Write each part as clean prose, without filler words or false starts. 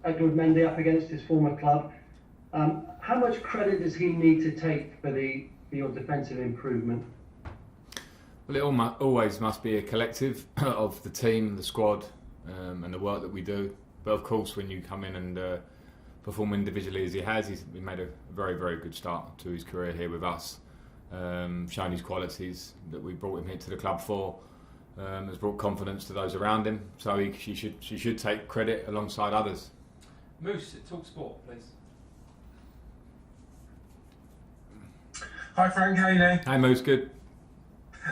Edu Mendy up against his former club. How much credit does he need to take for your defensive improvement? Well, it always must be a collective of the team, the squad, and the work that we do. But of course, when you come in and perform individually as he has, he made a very, very good start to his career here with us. Shown his qualities that we brought him here to the club for. Has brought confidence to those around him. So she should take credit alongside others. Moose at Talk Sport, please. Hi Frank, how are you doing? Hey Moose, good.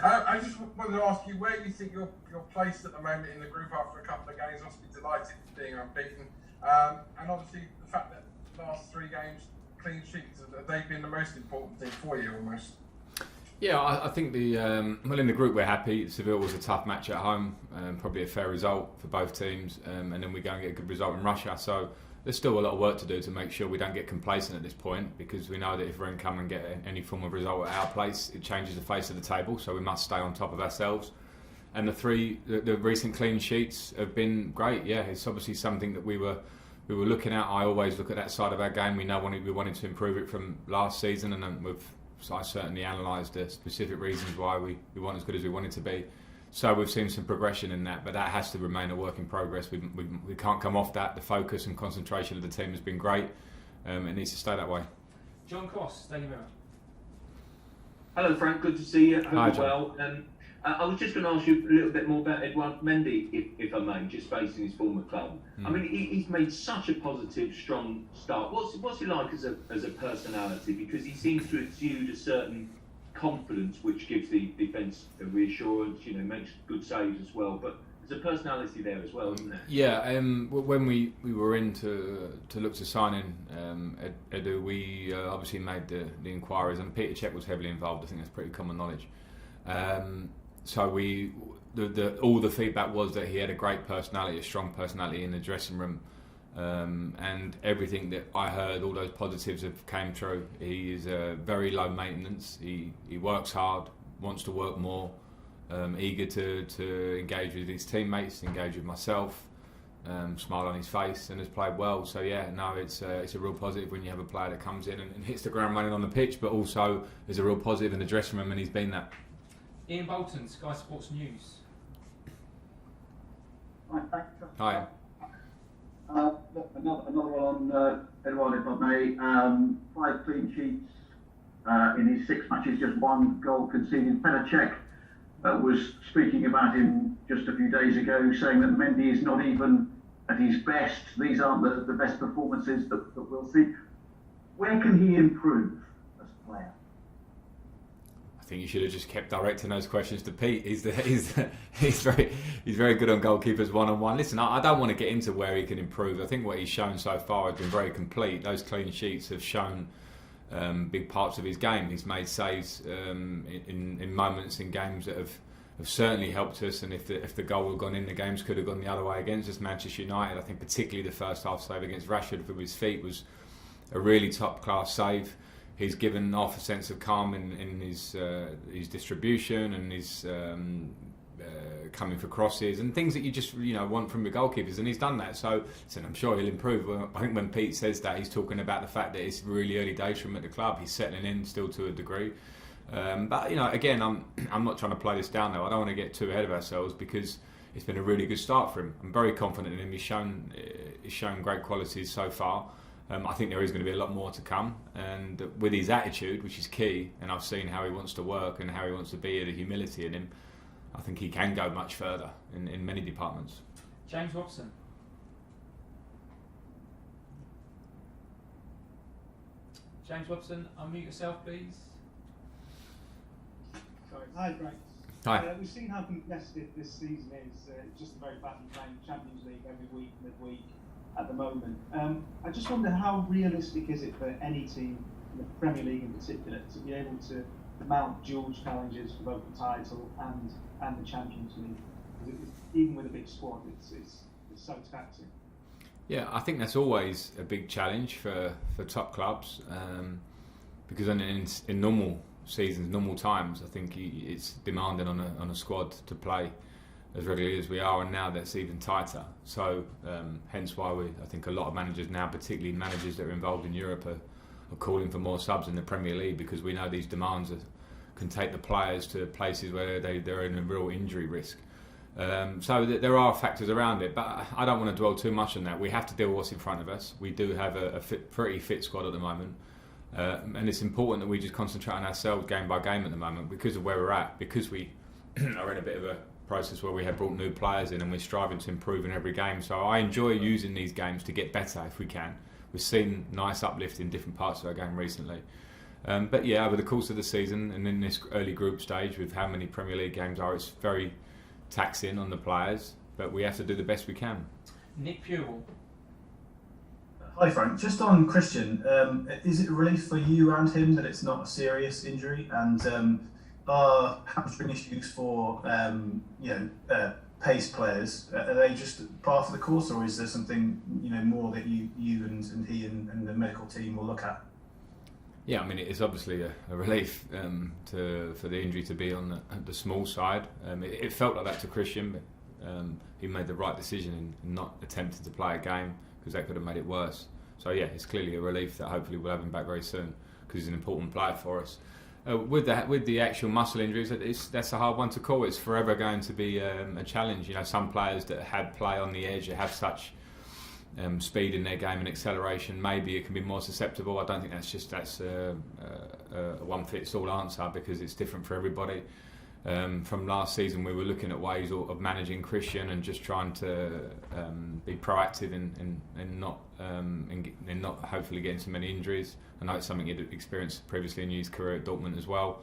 I just wanted to ask you where you think you're placed at the moment in the group after a couple of games. Obviously delighted being unbeaten, and obviously the fact that the last 3 games clean sheets, have they been the most important thing for you almost? Yeah, I think in the group we're happy. Seville was a tough match at home, probably a fair result for both teams, and then we go and get a good result in Russia. So there's still a lot of work to do to make sure we don't get complacent at this point, because we know that if Rennes come and get any form of result at our place, it changes the face of the table. So we must stay on top of ourselves. And the recent clean sheets have been great. Yeah, it's obviously something that we were looking at. I always look at that side of our game. We know we wanted to improve it from last season, and then I certainly analysed the specific reasons why we weren't as good as we wanted to be. So we've seen some progression in that, but that has to remain a work in progress. We can't come off that. The focus and concentration of the team has been great. It needs to stay that way. John Cross, thank you very much. Hello Frank, good to see you. Hi, Hope you're well. I was just going to ask you a little bit more about Edu Mendy, if I may, just facing his former club. I mean, he's made such a positive, strong start. What's he like as a personality? Because he seems to exude a certain confidence, which gives the defence a reassurance. You know, makes good saves as well. But there's a personality there as well, isn't there? Yeah. When we were in to look to sign in Edu, we obviously made the inquiries, and Peter Cech was heavily involved. I think that's pretty common knowledge. So all the feedback was that he had a great personality, a strong personality in the dressing room, and everything that I heard, all those positives have came true. He is very low maintenance. He works hard, wants to work more, eager to engage with his teammates, engage with myself, smile on his face, and has played well. So yeah, no, it's a real positive when you have a player that comes in and hits the ground running on the pitch, but also is a real positive in the dressing room, and he's been that. Ian Bolton, Sky Sports News. Hi, thanks. Hi. Another one on Eduard, if I may. 5 clean sheets in his 6 matches, just 1 goal conceded. Pulisic was speaking about him just a few days ago, saying that Mendy is not even at his best. These aren't the best performances that we'll see. Where can he improve as a player? I think you should have just kept directing those questions to Pete. He's very good on goalkeepers one-on-one. Listen, I don't want to get into where he can improve. I think what he's shown so far has been very complete. Those clean sheets have shown big parts of his game. He's made saves in moments in games that have certainly helped us. And if the goal had gone in, the games could have gone the other way against us. Manchester United, I think particularly the first half save against Rashford with his feet was a really top-class save. He's given off a sense of calm in his distribution and his coming for crosses and things that you just want from the goalkeepers, and he's done that. So I'm sure he'll improve. I think when Pete says that, he's talking about the fact that it's really early days for him at the club. He's settling in still to a degree, but again, I'm not trying to play this down though. I don't want to get too ahead of ourselves because it's been a really good start for him. I'm very confident in him. He's shown great qualities so far. I think there is going to be a lot more to come, and with his attitude, which is key, and I've seen how he wants to work and how he wants to be, the humility in him, I think he can go much further in many departments. James Robson. James Robson, unmute yourself, please. Sorry. Hi, Frank. Hi. We've seen how congested this season is. Just the very fact you're playing Champions League every week, midweek, at the moment. I just wonder how realistic is it for any team, in the Premier League in particular, to be able to mount dual challenges for both the title and the Champions League? Because even with a big squad, it's so taxing. Yeah, I think that's always a big challenge for top clubs, because in normal seasons, normal times, I think it's demanding on a squad to play. as regularly as we are, and now that's even tighter. So hence why I think a lot of managers now, particularly managers that are involved in Europe, are calling for more subs in the Premier League, because we know these demands can take the players to places where they're in a real injury risk. So there are factors around it, but I don't want to dwell too much on that. We have to deal with what's in front of us. We do have a pretty fit squad at the moment, and it's important that we just concentrate on ourselves game by game at the moment, because of where we're at, because we are in a bit of a process where we have brought new players in and we're striving to improve in every game. So I enjoy using these games to get better if we can. We've seen nice uplift in different parts of our game recently. But yeah, over the course of the season and in this early group stage with how many Premier League games are, it's very taxing on the players, but we have to do the best we can. Nick Pewell. Hi Frank, just on Christian, is it a relief for you and him that it's not a serious injury, and are hamstring issues for pace players, are they just part of the course, or is there something more that you and he and the medical team will look at? Yeah, I mean, it's obviously a relief for the injury to be on the small side. It felt like that to Christian, but he made the right decision in not attempting to play a game, because that could have made it worse. So yeah, it's clearly a relief that hopefully we'll have him back very soon, because he's an important player for us. With the actual muscle injuries, that's a hard one to call. It's forever going to be a challenge. Some players that had play on the edge, have such speed in their game and acceleration, maybe it can be more susceptible. I don't think that's a one-fits-all answer, because it's different for everybody. From last season, we were looking at ways of managing Christian and just trying to be proactive and not hopefully getting so many injuries. I know it's something he'd experienced previously in his career at Dortmund as well.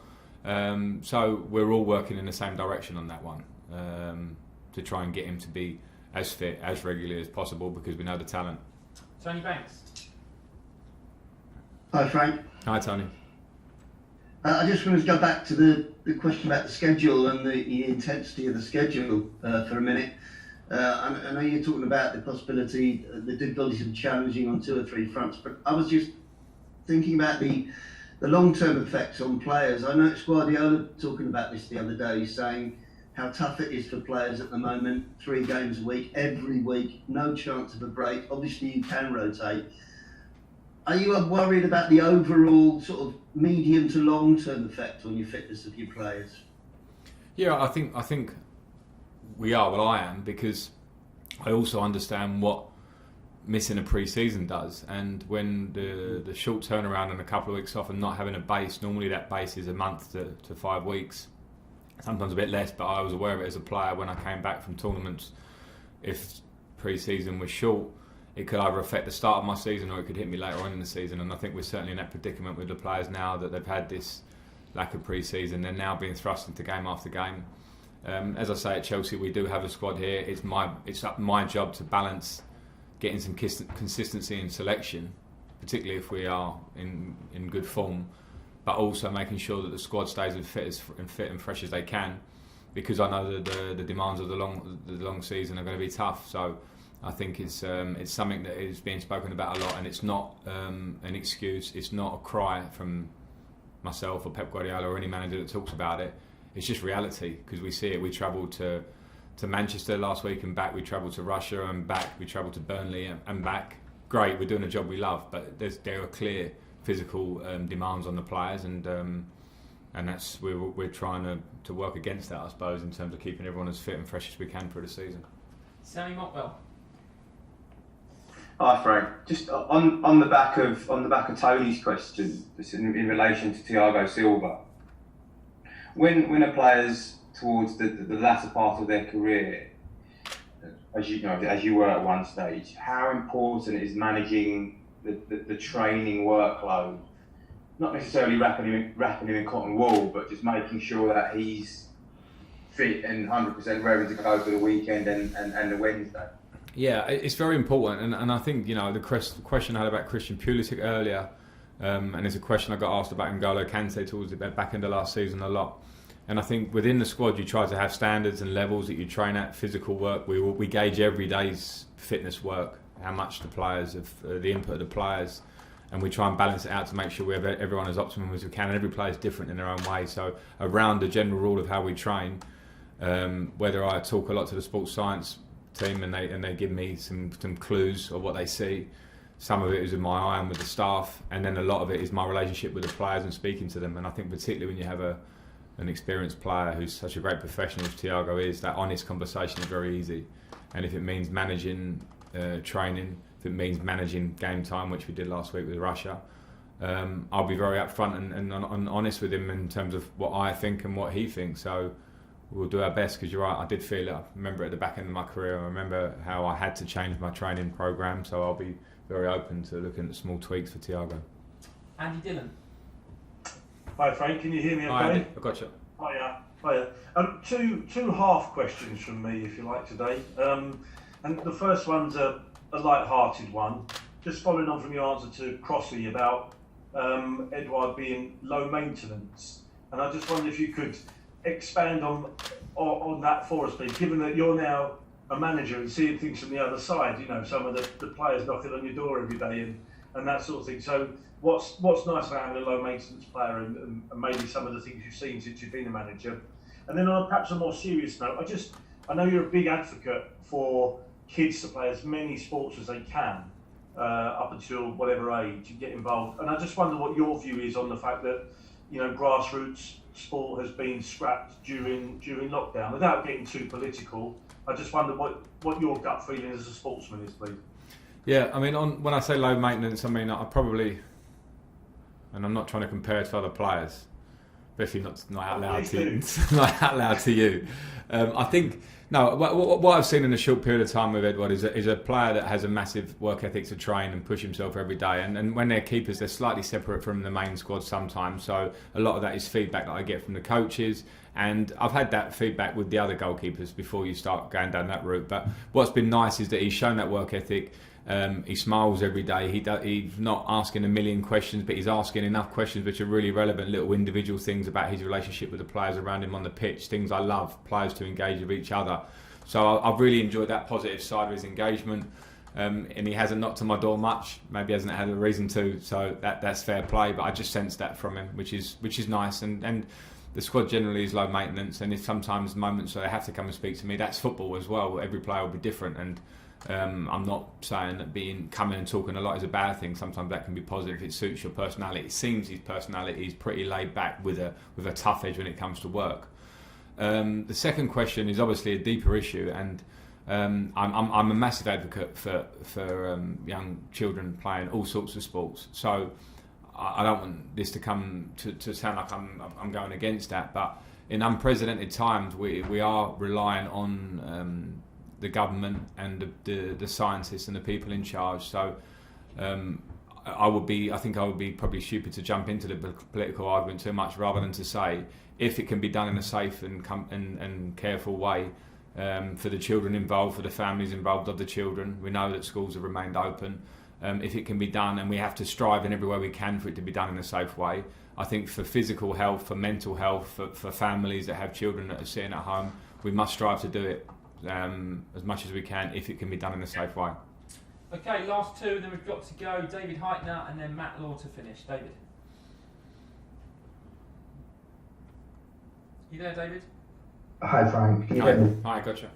So we're all working in the same direction on that one, to try and get him to be as fit, as regularly as possible, because we know the talent. Tony Banks. Hi Frank. Hi Tony. I just wanted to go back to the question about the schedule and the intensity of the schedule for a minute. I know you're talking about the possibility, the difficulties of challenging on 2 or 3 fronts, but I was just thinking about the long-term effects on players. I noticed Guardiola talking about this the other day, saying how tough it is for players at the moment, 3 games a week, every week, no chance of a break. Obviously you can rotate. Are you worried about the overall sort of medium to long-term effect on your fitness of your players? Yeah, I think we are. Well, I am, because I also understand what missing a pre-season does, and when the short turnaround and a couple of weeks off and not having a base, normally that base is a month to 5 weeks, sometimes a bit less, but I was aware of it as a player when I came back from tournaments. If pre-season was short, it could either affect the start of my season or it could hit me later on in the season, and I think we're certainly in that predicament with the players now that they've had this lack of pre-season. They're now being thrust into game after game. As I say, at Chelsea we do have a squad here. It's my job to balance getting some consistency in selection, particularly if we are in good form, but also making sure that the squad stays as fit and fresh as they can, because I know that the demands of the long season are going to be tough. So I think it's something that is being spoken about a lot, and it's not an excuse. It's not a cry from myself or Pep Guardiola or any manager that talks about it. It's just reality, because we see it. We travelled to Manchester last week and back. We travelled to Russia and back. We travelled to Burnley and back. Great, we're doing a job we love, but there are clear physical demands on the players, and that's we're trying to work against that, I suppose, in terms of keeping everyone as fit and fresh as we can for the season. Sammy Motwell. Hi Frank. Just on the back of Tony's question, just in relation to Thiago Silva. When a player's towards the latter part of their career, as you were at one stage, how important is managing the training workload? Not necessarily wrapping him in cotton wool, but just making sure that he's fit and 100% ready to go for the weekend and the Wednesday. Yeah, it's very important, and I think the question I had about Christian Pulisic earlier, and it's a question I got asked about N'Golo Kante towards the back end of last season a lot. And I think within the squad you try to have standards and levels that you train at, physical work. We gauge every day's fitness work, how much the players have, the input of the players, and we try and balance it out to make sure we have everyone as optimum as we can. And every player is different in their own way. So around the general rule of how we train, Whether I talk a lot to the sports science team and they give me some clues of what they see. Some of it is in my eye and with the staff, and then a lot of it is my relationship with the players and speaking to them. And I think particularly when you have an experienced player who's such a great professional as Thiago is, that honest conversation is very easy. And if it means managing training, if it means managing game time, which we did last week with Russia, I'll be very upfront and honest with him in terms of what I think and what he thinks. So we'll do our best, because you're right, I did feel it. I remember at the back end of my career, I remember how I had to change my training programme, so I'll be very open to looking at small tweaks for Thiago. Andy Dillon. Hi Frank, can you hear me okay? Hi Andy, I got you. Hiya. Two half questions from me, if you like, today. And the first one's a light-hearted one, just following on from your answer to Crossy about Edouard being low maintenance. And I just wondered if you could expand on that for us, please, given that you're now a manager and seeing things from the other side, you know, some of the players knocking on your door every day and that sort of thing. So what's nice about having a low maintenance player and maybe some of the things you've seen since you've been a manager? And then on perhaps a more serious note, I know you're a big advocate for kids to play as many sports as they can up until whatever age and get involved. And I just wonder what your view is on the fact that, you know, grassroots sport has been scrapped during lockdown. Without getting too political, I just wonder what your gut feeling as a sportsman is, please. Yeah, I mean, when I say low maintenance, I mean I probably, and I'm not trying to compare it to other players, especially not out loud to you. Not out loud to you. I think what I've seen in a short period of time with Edouard is a player that has a massive work ethic to train and push himself every day. And when they're keepers, they're slightly separate from the main squad sometimes. So a lot of that is feedback that I get from the coaches. And I've had that feedback with the other goalkeepers before you start going down that route. But what's been nice is that he's shown that work ethic. He smiles every day. He's not asking a million questions, but he's asking enough questions which are really relevant, little individual things about his relationship with the players around him on the pitch, things I love, players to engage with each other. So I've really enjoyed that positive side of his engagement. And he hasn't knocked on my door much. Maybe hasn't had a reason to. So that's fair play. But I just sense that from him, which is nice. And the squad generally is low maintenance, and if sometimes moments where they have to come and speak to me, that's football as well. Every player will be different, and I'm not saying that coming and talking a lot is a bad thing. Sometimes that can be positive if it suits your personality. It seems his personality is pretty laid back with a tough edge when it comes to work. The second question is obviously a deeper issue, and I'm a massive advocate for young children playing all sorts of sports. So I don't want this to come to sound like I'm going against that, but in unprecedented times we are relying on the government and the scientists and the people in charge. So I think I would be probably stupid to jump into the political argument too much, rather than to say if it can be done in a safe and careful way for the children involved, for the families involved of the children. We know that schools have remained open. If it can be done, and we have to strive in every way we can for it to be done in a safe way. I think for physical health, for mental health, for families that have children that are sitting at home, we must strive to do it as much as we can if it can be done in a safe way. Okay, last two, then we've got to go. David Heitner and then Matt Law to finish. David. You there, David? Hi, Frank. Can you hear me? Hi, gotcha.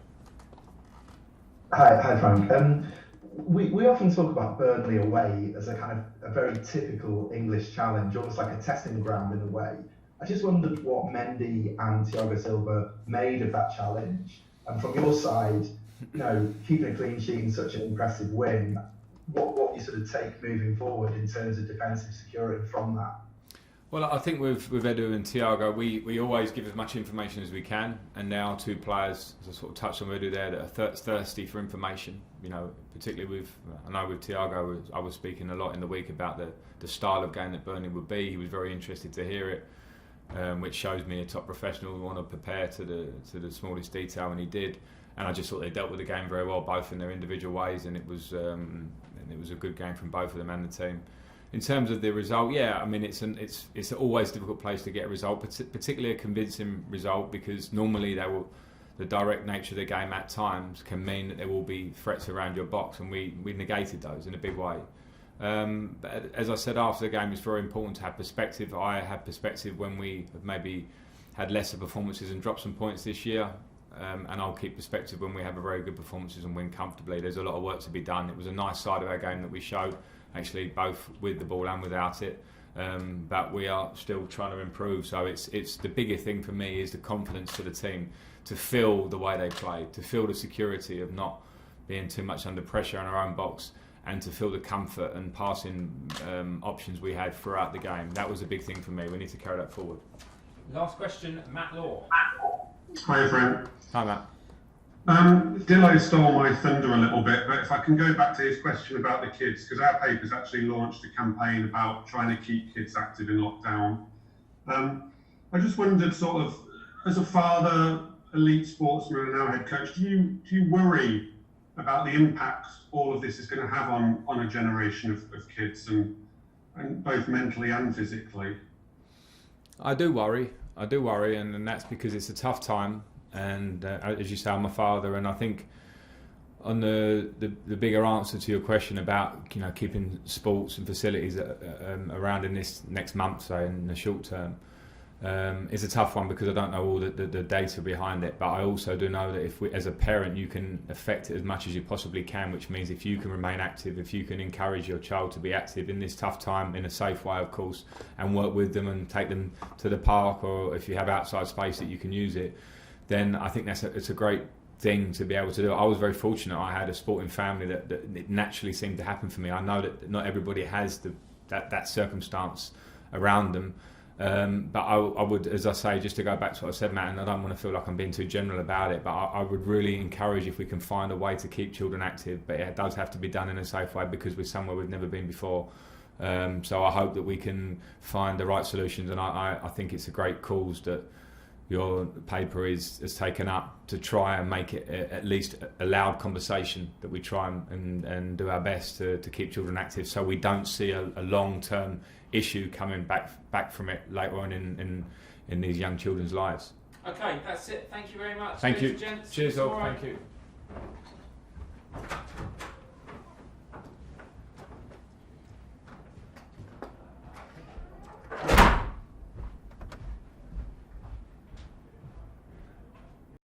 Hi, Frank. We often talk about Burnley away as a kind of a very typical English challenge, almost like a testing ground in a way. I just wondered what Mendy and Thiago Silva made of that challenge. And from your side, you know, keeping a clean sheet in such an impressive win, what you sort of take moving forward in terms of defensive security from that? Well, I think with Edu and Thiago, we always give as much information as we can, and now two players, as I sort of touched on Edu there, that are thirsty for information. You know, particularly with Thiago, I was speaking a lot in the week about the style of game that Burnley would be. He was very interested to hear it, which shows me a top professional who want to prepare to the smallest detail, and he did. And I just thought they dealt with the game very well, both in their individual ways, and it was a good game from both of them and the team. In terms of the result, yeah, I mean it's always a difficult place to get a result, particularly a convincing result, because normally the direct nature of the game at times can mean that there will be threats around your box, and we negated those in a big way. But as I said after the game, it's very important to have perspective. I had perspective when we have maybe had lesser performances and dropped some points this year. and I'll keep perspective when we have a very good performances and win comfortably. There's a lot of work to be done. It was a nice side of our game that we showed, actually, both with the ball and without it. But we are still trying to improve. So it's the bigger thing for me is the confidence to the team to feel the way they play, to feel the security of not being too much under pressure in our own box, and to feel the comfort and passing options we had throughout the game. That was a big thing for me. We need to carry that forward. Last question, Matt Law. Hi, Brent. Hi, Matt. Dillo stole my thunder a little bit, but if I can go back to his question about the kids, because our paper's actually launched a campaign about trying to keep kids active in lockdown. I just wondered, sort of, as a father, elite sportsman, and now head coach, do you worry about the impact all of this is going to have on a generation of kids, and both mentally and physically? I do worry, and that's because it's a tough time. And as you say, I'm a father, and I think on the bigger answer to your question about keeping sports and facilities around in this next month, say in the short term, is a tough one because I don't know all the data behind it. But I also do know that if as a parent, you can affect it as much as you possibly can, which means if you can remain active, if you can encourage your child to be active in this tough time in a safe way, of course, and work with them and take them to the park, or if you have outside space that you can use it, then I think it's a great thing to be able to do. I was very fortunate. I had a sporting family that it naturally seemed to happen for me. I know that not everybody has that circumstance around them. But I would, as I say, just to go back to what I said, Matt, and I don't want to feel like I'm being too general about it, but I would really encourage if we can find a way to keep children active, but it does have to be done in a safe way because we're somewhere we've never been before. So I hope that we can find the right solutions, and I think it's a great cause that your paper has taken up to try and make it at least a loud conversation, that we try and do our best to keep children active so we don't see a long-term issue coming back from it later on in these young children's lives. Okay, that's it. Thank you very much. Thank you. Gents. Cheers all. All right. Thank you.